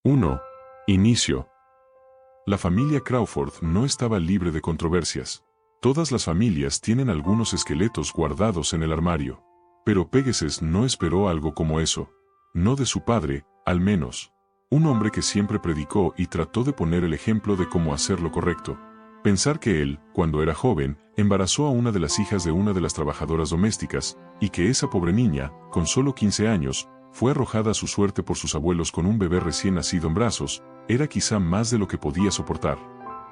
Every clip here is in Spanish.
1. Inicio. La familia Crawford no estaba libre de controversias. Todas las familias tienen algunos esqueletos guardados en el armario. Pero Pegasus no esperó algo como eso. No de su padre, al menos. Un hombre que siempre predicó y trató de poner el ejemplo de cómo hacer lo correcto. Pensar que él, cuando era joven, embarazó a una de las hijas de una de las trabajadoras domésticas, y que esa pobre niña, con solo 15 años, fue arrojada a su suerte por sus abuelos con un bebé recién nacido en brazos, era quizá más de lo que podía soportar.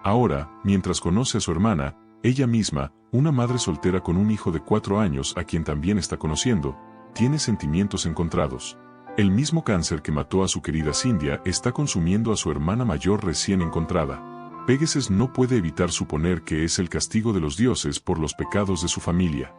Ahora, mientras conoce a su hermana, ella misma, una madre soltera con un hijo de 4 años a quien también está conociendo, tiene sentimientos encontrados. El mismo cáncer que mató a su querida Cynthia está consumiendo a su hermana mayor recién encontrada. Pegasus no puede evitar suponer que es el castigo de los dioses por los pecados de su familia.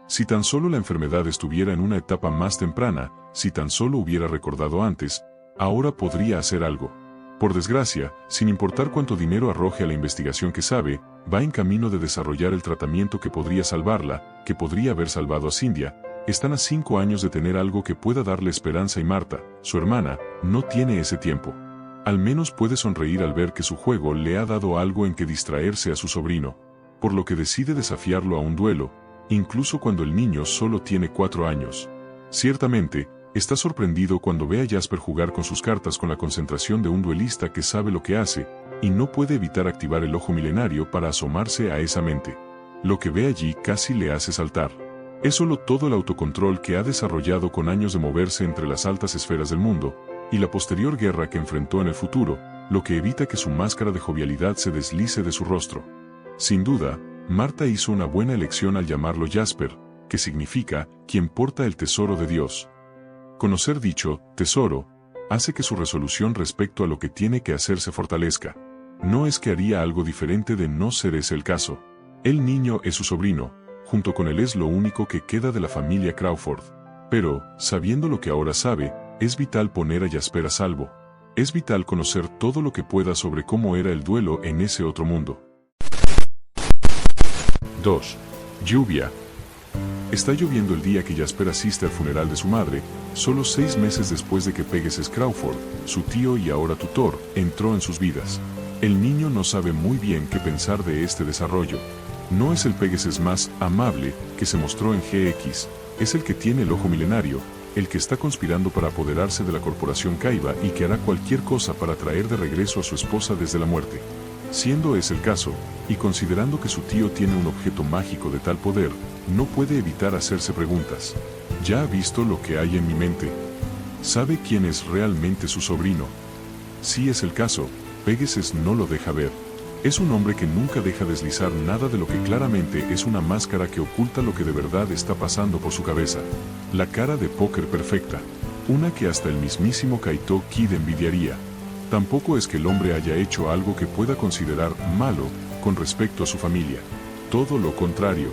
Si tan solo la enfermedad estuviera en una etapa más temprana, si tan solo hubiera recordado antes, ahora podría hacer algo. Por desgracia, sin importar cuánto dinero arroje a la investigación que sabe, va en camino de desarrollar el tratamiento que podría salvarla, que podría haber salvado a Cynthia. Están a 5 años de tener algo que pueda darle esperanza y Marta, su hermana, no tiene ese tiempo. Al menos puede sonreír al ver que su juego le ha dado algo en que distraerse a su sobrino, por lo que decide desafiarlo a un duelo, incluso cuando el niño solo tiene 4 años. Ciertamente, está sorprendido cuando ve a Jasper jugar con sus cartas con la concentración de un duelista que sabe lo que hace, y no puede evitar activar el ojo milenario para asomarse a esa mente. Lo que ve allí casi le hace saltar. Es solo todo el autocontrol que ha desarrollado con años de moverse entre las altas esferas del mundo, y la posterior guerra que enfrentó en el futuro, lo que evita que su máscara de jovialidad se deslice de su rostro. Sin duda, Marta hizo una buena elección al llamarlo Jasper, que significa quien porta el tesoro de Dios. Conocer dicho tesoro hace que su resolución respecto a lo que tiene que hacer se fortalezca. No es que haría algo diferente de no ser ese el caso. El niño es su sobrino, junto con él es lo único que queda de la familia Crawford. Pero, sabiendo lo que ahora sabe, es vital poner a Jasper a salvo. Es vital conocer todo lo que pueda sobre cómo era el duelo en ese otro mundo. 2. Lluvia. Está lloviendo el día que Jasper asiste al funeral de su madre, solo 6 meses después de que Pegasus Crawford, su tío y ahora tutor, entró en sus vidas. El niño no sabe muy bien qué pensar de este desarrollo. No es el Pegasus más amable que se mostró en GX, es el que tiene el ojo milenario, el que está conspirando para apoderarse de la corporación Kaiba y que hará cualquier cosa para traer de regreso a su esposa desde la muerte. Siendo ese el caso, y considerando que su tío tiene un objeto mágico de tal poder, no puede evitar hacerse preguntas. ¿Ya ha visto lo que hay en mi mente? ¿Sabe quién es realmente su sobrino? Si es el caso, Pegasus no lo deja ver. Es un hombre que nunca deja deslizar nada de lo que claramente es una máscara que oculta lo que de verdad está pasando por su cabeza. La cara de póker perfecta. Una que hasta el mismísimo Kaito Kid envidiaría. Tampoco es que el hombre haya hecho algo que pueda considerar malo con respecto a su familia. Todo lo contrario.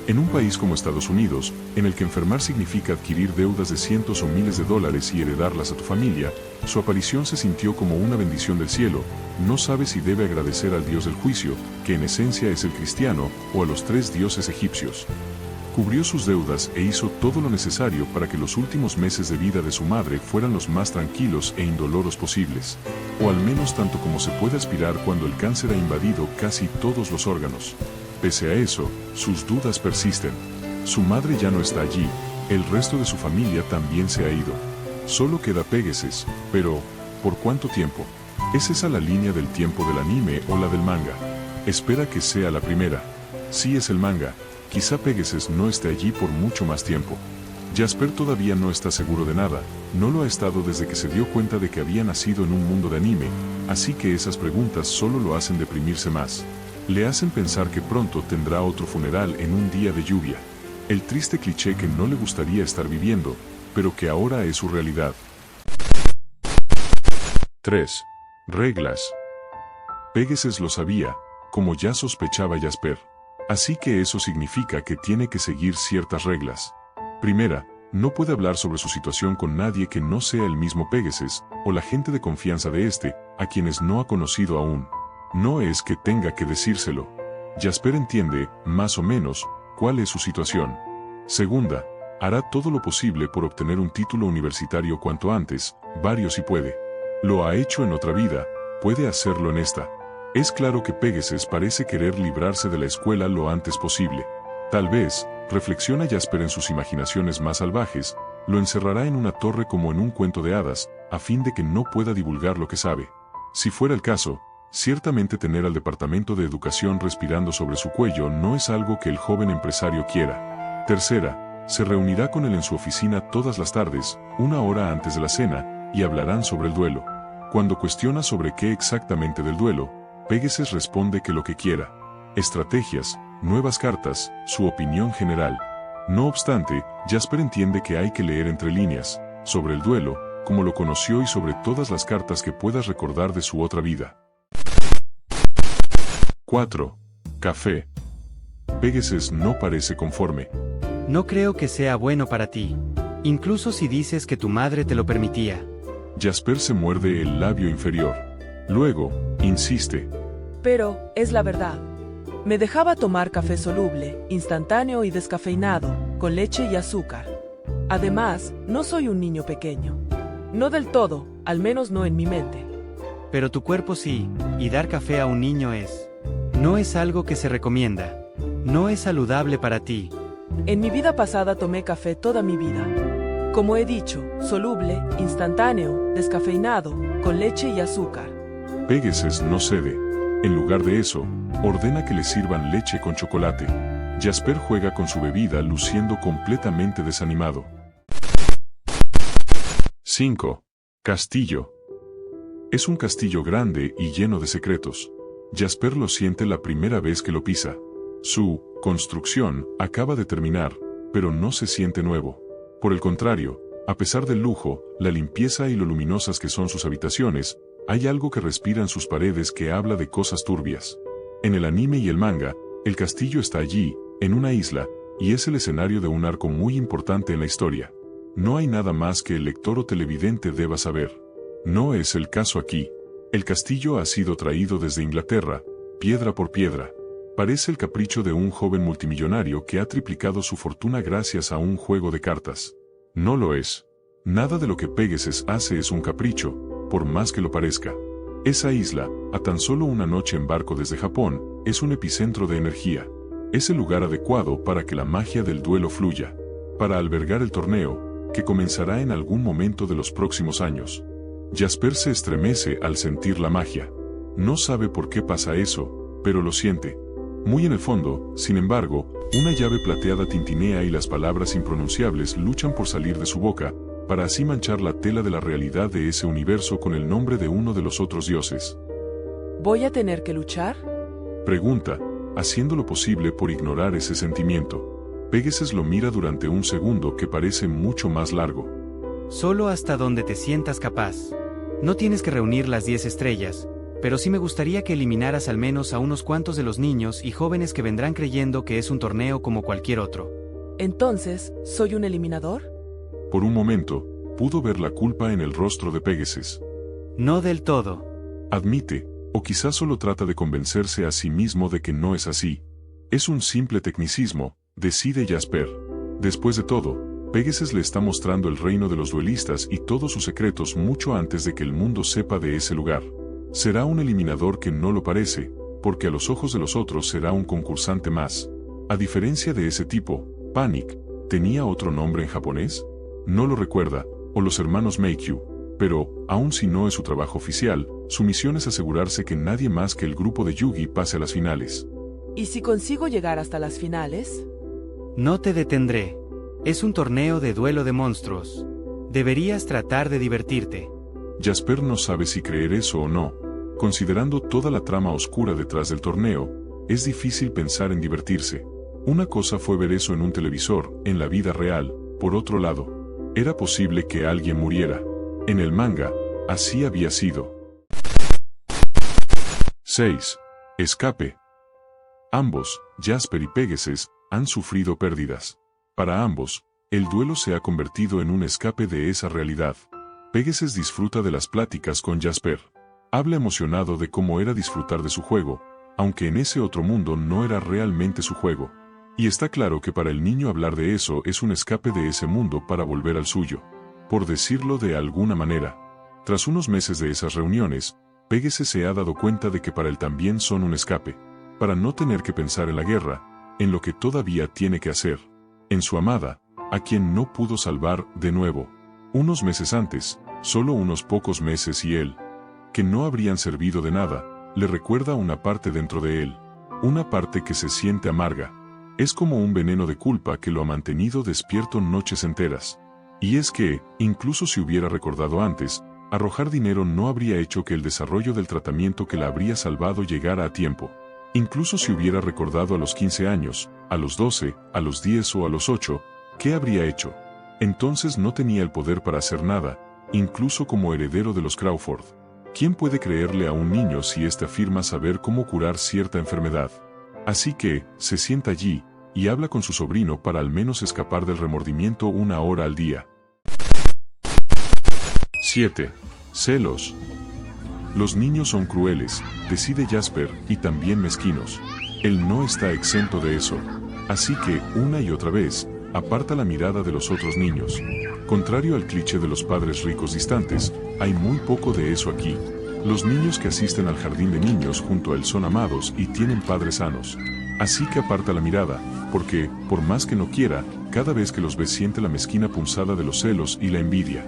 En un país como Estados Unidos, en el que enfermar significa adquirir deudas de cientos o miles de dólares y heredarlas a tu familia, su aparición se sintió como una bendición del cielo. No sabe si debe agradecer al dios del juicio, que en esencia es el cristiano, o a los 3 dioses egipcios. Cubrió sus deudas e hizo todo lo necesario para que los últimos meses de vida de su madre fueran los más tranquilos e indoloros posibles. O al menos tanto como se puede aspirar cuando el cáncer ha invadido casi todos los órganos. Pese a eso, sus dudas persisten. Su madre ya no está allí, el resto de su familia también se ha ido. Solo queda Pegasus, pero, ¿por cuánto tiempo? ¿Es esa la línea del tiempo del anime o la del manga? Espera que sea la primera. Si es el manga, quizá Pegasus no esté allí por mucho más tiempo. Jasper todavía no está seguro de nada, no lo ha estado desde que se dio cuenta de que había nacido en un mundo de anime, así que esas preguntas solo lo hacen deprimirse más. Le hacen pensar que pronto tendrá otro funeral en un día de lluvia. El triste cliché que no le gustaría estar viviendo, pero que ahora es su realidad. 3. Reglas. Pegasus lo sabía, como ya sospechaba Jasper. Así que eso significa que tiene que seguir ciertas reglas. Primera, no puede hablar sobre su situación con nadie que no sea el mismo Pegasus, o la gente de confianza de este, a quienes no ha conocido aún. No es que tenga que decírselo. Jasper entiende, más o menos, cuál es su situación. Segunda, hará todo lo posible por obtener un título universitario cuanto antes, varios si puede. Lo ha hecho en otra vida, puede hacerlo en esta. Es claro que Pegasus parece querer librarse de la escuela lo antes posible. Tal vez, reflexiona Jasper en sus imaginaciones más salvajes, lo encerrará en una torre como en un cuento de hadas, a fin de que no pueda divulgar lo que sabe. Si fuera el caso, ciertamente tener al Departamento de Educación respirando sobre su cuello no es algo que el joven empresario quiera. Tercera, se reunirá con él en su oficina todas las tardes, 1 hora antes de la cena, y hablarán sobre el duelo. Cuando cuestiona sobre qué exactamente del duelo, Pegasus responde que lo que quiera. Estrategias, nuevas cartas, su opinión general. No obstante, Jasper entiende que hay que leer entre líneas, sobre el duelo, como lo conoció y sobre todas las cartas que puedas recordar de su otra vida. 4. Café. Pegasus no parece conforme. No creo que sea bueno para ti. Incluso si dices que tu madre te lo permitía. Jasper se muerde el labio inferior. Luego, insiste. Pero, es la verdad. Me dejaba tomar café soluble, instantáneo y descafeinado, con leche y azúcar. Además, no soy un niño pequeño. No del todo, al menos no en mi mente. Pero tu cuerpo sí, y dar café a un niño es. No es algo que se recomienda. No es saludable para ti. En mi vida pasada tomé café toda mi vida. Como he dicho, soluble, instantáneo, descafeinado, con leche y azúcar. Pegasus no cede. En lugar de eso, ordena que le sirvan leche con chocolate. Jasper juega con su bebida luciendo completamente desanimado. 5. Castillo. Es un castillo grande y lleno de secretos. Jasper lo siente la primera vez que lo pisa. Su construcción acaba de terminar, pero no se siente nuevo. Por el contrario, a pesar del lujo, la limpieza y lo luminosas que son sus habitaciones, hay algo que respira en sus paredes que habla de cosas turbias. En el anime y el manga, el castillo está allí, en una isla, y es el escenario de un arco muy importante en la historia. No hay nada más que el lector o televidente deba saber. No es el caso aquí. El castillo ha sido traído desde Inglaterra, piedra por piedra. Parece el capricho de un joven multimillonario que ha triplicado su fortuna gracias a un juego de cartas. No lo es. Nada de lo que Pegasus hace es un capricho, por más que lo parezca. Esa isla, a tan solo una noche en barco desde Japón, es un epicentro de energía. Es el lugar adecuado para que la magia del duelo fluya, para albergar el torneo, que comenzará en algún momento de los próximos años. Jasper se estremece al sentir la magia. No sabe por qué pasa eso, pero lo siente. Muy en el fondo, sin embargo, una llave plateada tintinea y las palabras impronunciables luchan por salir de su boca, para así manchar la tela de la realidad de ese universo con el nombre de uno de los otros dioses. ¿Voy a tener que luchar? Pregunta, haciendo lo posible por ignorar ese sentimiento. Pegasus lo mira durante un segundo que parece mucho más largo. Solo hasta donde te sientas capaz. No tienes que reunir las 10 estrellas, pero sí me gustaría que eliminaras al menos a unos cuantos de los niños y jóvenes que vendrán creyendo que es un torneo como cualquier otro. Entonces, ¿soy un eliminador? Por un momento, pudo ver la culpa en el rostro de Pegasus. No del todo. Admite, o quizás solo trata de convencerse a sí mismo de que no es así. Es un simple tecnicismo, decide Jasper. Después de todo, Pegasus le está mostrando el reino de los duelistas y todos sus secretos mucho antes de que el mundo sepa de ese lugar. Será un eliminador que no lo parece, porque a los ojos de los otros será un concursante más. A diferencia de ese tipo, Panic, ¿tenía otro nombre en japonés? No lo recuerda, o los hermanos Meikyu, pero, aun si no es su trabajo oficial, su misión es asegurarse que nadie más que el grupo de Yugi pase a las finales. ¿Y si consigo llegar hasta las finales? No te detendré. Es un torneo de duelo de monstruos. Deberías tratar de divertirte. Jasper no sabe si creer eso o no. Considerando toda la trama oscura detrás del torneo, es difícil pensar en divertirse. Una cosa fue ver eso en un televisor, en la vida real. Por otro lado, era posible que alguien muriera. En el manga, así había sido. 6. Escape. Ambos, Jasper y Pegasus, han sufrido pérdidas. Para ambos, el duelo se ha convertido en un escape de esa realidad. Pegasus disfruta de las pláticas con Jasper. Habla emocionado de cómo era disfrutar de su juego, aunque en ese otro mundo no era realmente su juego. Y está claro que para el niño hablar de eso es un escape de ese mundo para volver al suyo. Por decirlo de alguna manera. Tras unos meses de esas reuniones, Pegasus se ha dado cuenta de que para él también son un escape, para no tener que pensar en la guerra, en lo que todavía tiene que hacer, en su amada, a quien no pudo salvar de nuevo. Unos meses antes, solo unos pocos meses y él, que no habrían servido de nada, le recuerda una parte dentro de él, una parte que se siente amarga. Es como un veneno de culpa que lo ha mantenido despierto noches enteras. Y es que, incluso si hubiera recordado antes, arrojar dinero no habría hecho que el desarrollo del tratamiento que la habría salvado llegara a tiempo. Incluso si hubiera recordado a los 15 años, a los 12, a los 10 o a los 8, ¿qué habría hecho? Entonces no tenía el poder para hacer nada, incluso como heredero de los Crawford. ¿Quién puede creerle a un niño si éste afirma saber cómo curar cierta enfermedad? Así que, se sienta allí, y habla con su sobrino para al menos escapar del remordimiento una hora al día. 7. Celos. Los niños son crueles, decide Jasper, y también mezquinos. Él no está exento de eso. Así que, una y otra vez, aparta la mirada de los otros niños. Contrario al cliché de los padres ricos distantes, hay muy poco de eso aquí. Los niños que asisten al jardín de niños junto a él son amados y tienen padres sanos. Así que aparta la mirada, porque, por más que no quiera, cada vez que los ve siente la mezquina punzada de los celos y la envidia.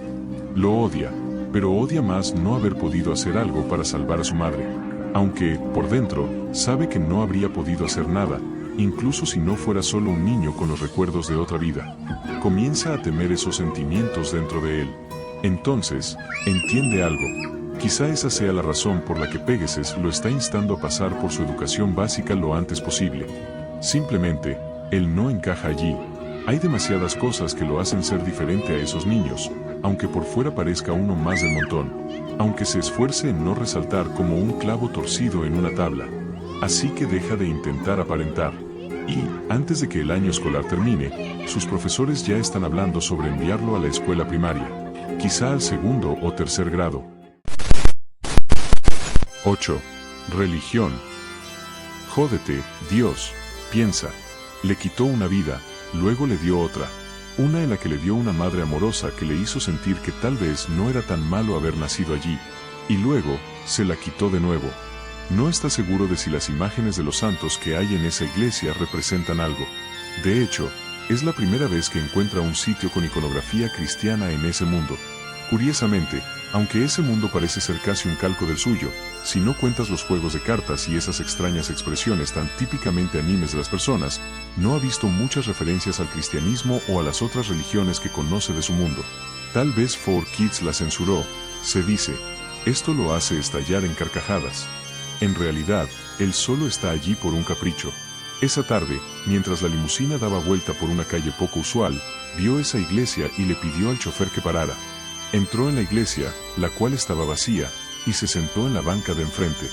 Lo odia, pero odia más no haber podido hacer algo para salvar a su madre. Aunque, por dentro, sabe que no habría podido hacer nada, incluso si no fuera solo un niño con los recuerdos de otra vida. Comienza a temer esos sentimientos dentro de él. Entonces, entiende algo. Quizá esa sea la razón por la que Pegasus lo está instando a pasar por su educación básica lo antes posible. Simplemente, él no encaja allí. Hay demasiadas cosas que lo hacen ser diferente a esos niños, aunque por fuera parezca uno más del montón, aunque se esfuerce en no resaltar como un clavo torcido en una tabla. Así que deja de intentar aparentar. Y, antes de que el año escolar termine, sus profesores ya están hablando sobre enviarlo a la escuela primaria, quizá al segundo o tercer grado. 8. Religión. Jódete, Dios, piensa. Le quitó una vida, luego le dio otra. Una en la que le dio una madre amorosa que le hizo sentir que tal vez no era tan malo haber nacido allí. Y luego, se la quitó de nuevo. No está seguro de si las imágenes de los santos que hay en esa iglesia representan algo. De hecho, es la primera vez que encuentra un sitio con iconografía cristiana en ese mundo. Curiosamente, aunque ese mundo parece ser casi un calco del suyo, si no cuentas los juegos de cartas y esas extrañas expresiones tan típicamente animes de las personas, no ha visto muchas referencias al cristianismo o a las otras religiones que conoce de su mundo. Tal vez 4Kids la censuró, se dice. Esto lo hace estallar en carcajadas. En realidad, él solo está allí por un capricho. Esa tarde, mientras la limusina daba vuelta por una calle poco usual, vio esa iglesia y le pidió al chofer que parara. Entró en la iglesia, la cual estaba vacía, y se sentó en la banca de enfrente.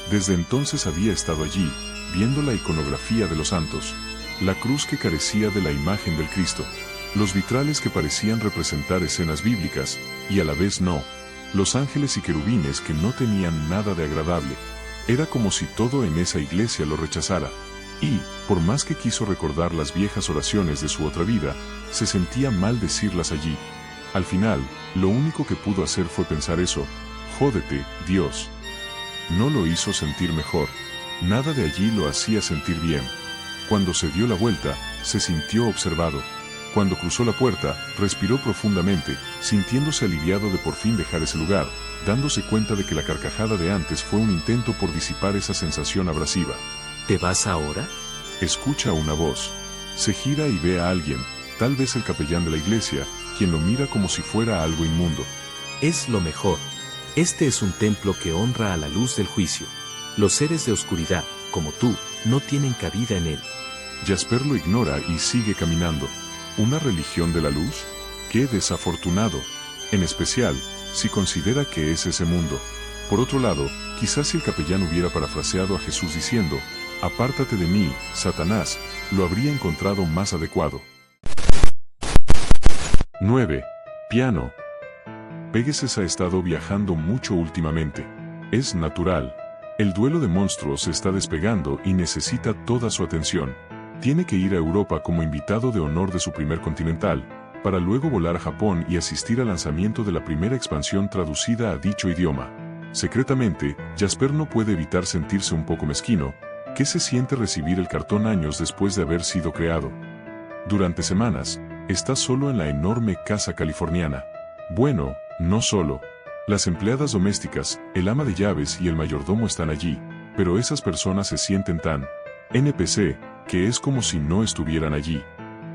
Desde entonces había estado allí, viendo la iconografía de los santos, la cruz que carecía de la imagen del Cristo, los vitrales que parecían representar escenas bíblicas, y a la vez no, los ángeles y querubines que no tenían nada de agradable. Era como si todo en esa iglesia lo rechazara. Y, por más que quiso recordar las viejas oraciones de su otra vida, se sentía mal decirlas allí. Al final, lo único que pudo hacer fue pensar eso: jódete, Dios. No lo hizo sentir mejor. Nada de allí lo hacía sentir bien. Cuando se dio la vuelta, se sintió observado. Cuando cruzó la puerta, respiró profundamente, sintiéndose aliviado de por fin dejar ese lugar, dándose cuenta de que la carcajada de antes fue un intento por disipar esa sensación abrasiva. ¿Te vas ahora? Escucha una voz. Se gira y ve a alguien, tal vez el capellán de la iglesia, quien lo mira como si fuera algo inmundo. Es lo mejor. Este es un templo que honra a la luz del juicio. Los seres de oscuridad, como tú, no tienen cabida en él. Jasper lo ignora y sigue caminando. ¿Una religión de la luz? ¡Qué desafortunado! En especial, si considera que es ese mundo. Por otro lado, quizás si el capellán hubiera parafraseado a Jesús diciendo: «Apártate de mí, Satanás», lo habría encontrado más adecuado. 9. Piano. Pegasus ha estado viajando mucho últimamente. Es natural. El duelo de monstruos se está despegando y necesita toda su atención. Tiene que ir a Europa como invitado de honor de su primer Continental, para luego volar a Japón y asistir al lanzamiento de la primera expansión traducida a dicho idioma. Secretamente, Jasper no puede evitar sentirse un poco mezquino. ¿Qué se siente recibir el cartón años después de haber sido creado? Durante semanas, está solo en la enorme casa californiana. Bueno, no solo. Las empleadas domésticas, el ama de llaves y el mayordomo están allí, pero esas personas se sienten tan NPC, que es como si no estuvieran allí.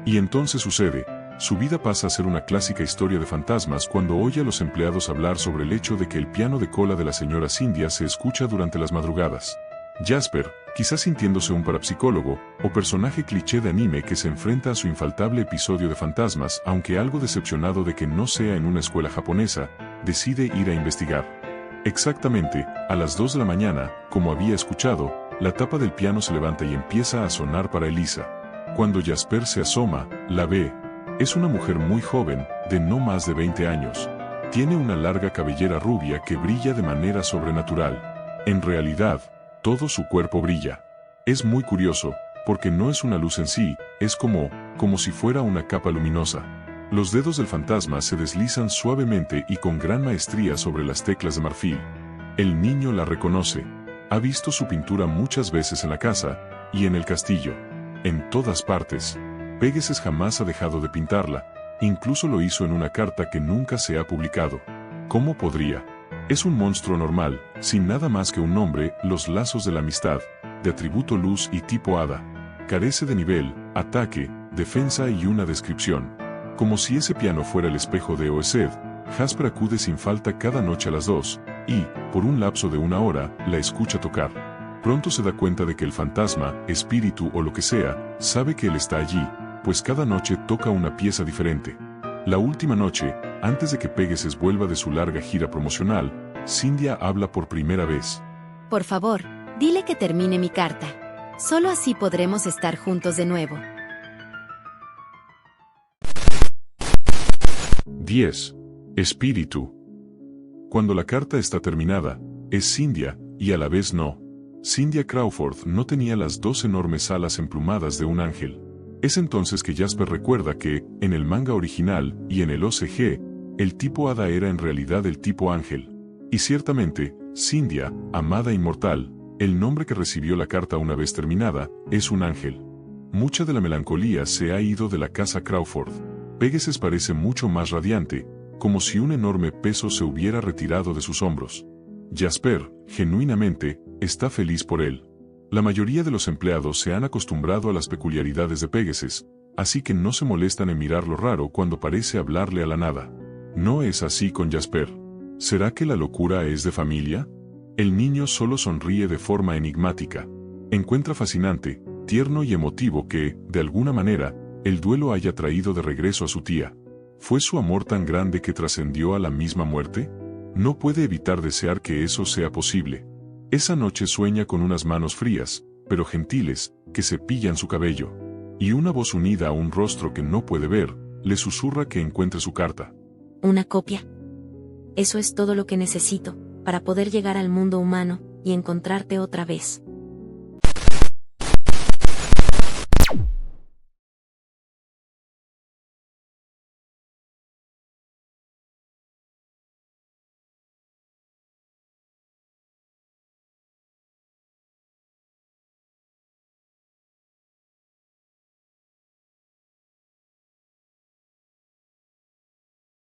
Y entonces sucede. Su vida pasa a ser una clásica historia de fantasmas cuando oye a los empleados hablar sobre el hecho de que el piano de cola de la señora Cynthia se escucha durante las madrugadas. Jasper, quizás sintiéndose un parapsicólogo o personaje cliché de anime que se enfrenta a su infaltable episodio de fantasmas, aunque algo decepcionado de que no sea en una escuela japonesa, decide ir a investigar. Exactamente, a las 2 de la mañana, como había escuchado, la tapa del piano se levanta y empieza a sonar para Elisa. Cuando Jasper se asoma, la ve. Es una mujer muy joven, de no más de 20 años. Tiene una larga cabellera rubia que brilla de manera sobrenatural. En realidad, todo su cuerpo brilla. Es muy curioso, porque no es una luz en sí, es como si fuera una capa luminosa. Los dedos del fantasma se deslizan suavemente y con gran maestría sobre las teclas de marfil. El niño la reconoce. Ha visto su pintura muchas veces en la casa y en el castillo. En todas partes. Pegasus jamás ha dejado de pintarla, incluso lo hizo en una carta que nunca se ha publicado. ¿Cómo podría? Es un monstruo normal, sin nada más que un nombre, los lazos de la amistad, de atributo luz y tipo hada. Carece de nivel, ataque, defensa y una descripción. Como si ese piano fuera el espejo de Oesed, Jasper acude sin falta cada noche a las 2, y, por un lapso de 1 hora, la escucha tocar. Pronto se da cuenta de que el fantasma, espíritu o lo que sea, sabe que él está allí, pues cada noche toca una pieza diferente. La última noche, antes de que Pegasus vuelva de su larga gira promocional, Cynthia habla por primera vez. Por favor, dile que termine mi carta. Solo así podremos estar juntos de nuevo. 10. Espíritu. Cuando la carta está terminada, es Cynthia, y a la vez no. Cynthia Crawford no tenía las 2 enormes alas emplumadas de un ángel. Es entonces que Jasper recuerda que, en el manga original y en el OCG, el tipo hada era en realidad el tipo ángel. Y ciertamente, Cynthia, amada inmortal, el nombre que recibió la carta una vez terminada, es un ángel. Mucha de la melancolía se ha ido de la casa Crawford. Pegasus parece mucho más radiante, como si un enorme peso se hubiera retirado de sus hombros. Jasper, genuinamente, está feliz por él. La mayoría de los empleados se han acostumbrado a las peculiaridades de Pegasus, así que no se molestan en mirar lo raro cuando parece hablarle a la nada. No es así con Jasper. ¿Será que la locura es de familia? El niño solo sonríe de forma enigmática. Encuentra fascinante, tierno y emotivo que, de alguna manera, el duelo haya traído de regreso a su tía. ¿Fue su amor tan grande que trascendió a la misma muerte? No puede evitar desear que eso sea posible. Esa noche sueña con unas manos frías, pero gentiles, que cepillan su cabello. Y una voz unida a un rostro que no puede ver, le susurra que encuentre su carta. ¿Una copia? Eso es todo lo que necesito, para poder llegar al mundo humano, y encontrarte otra vez.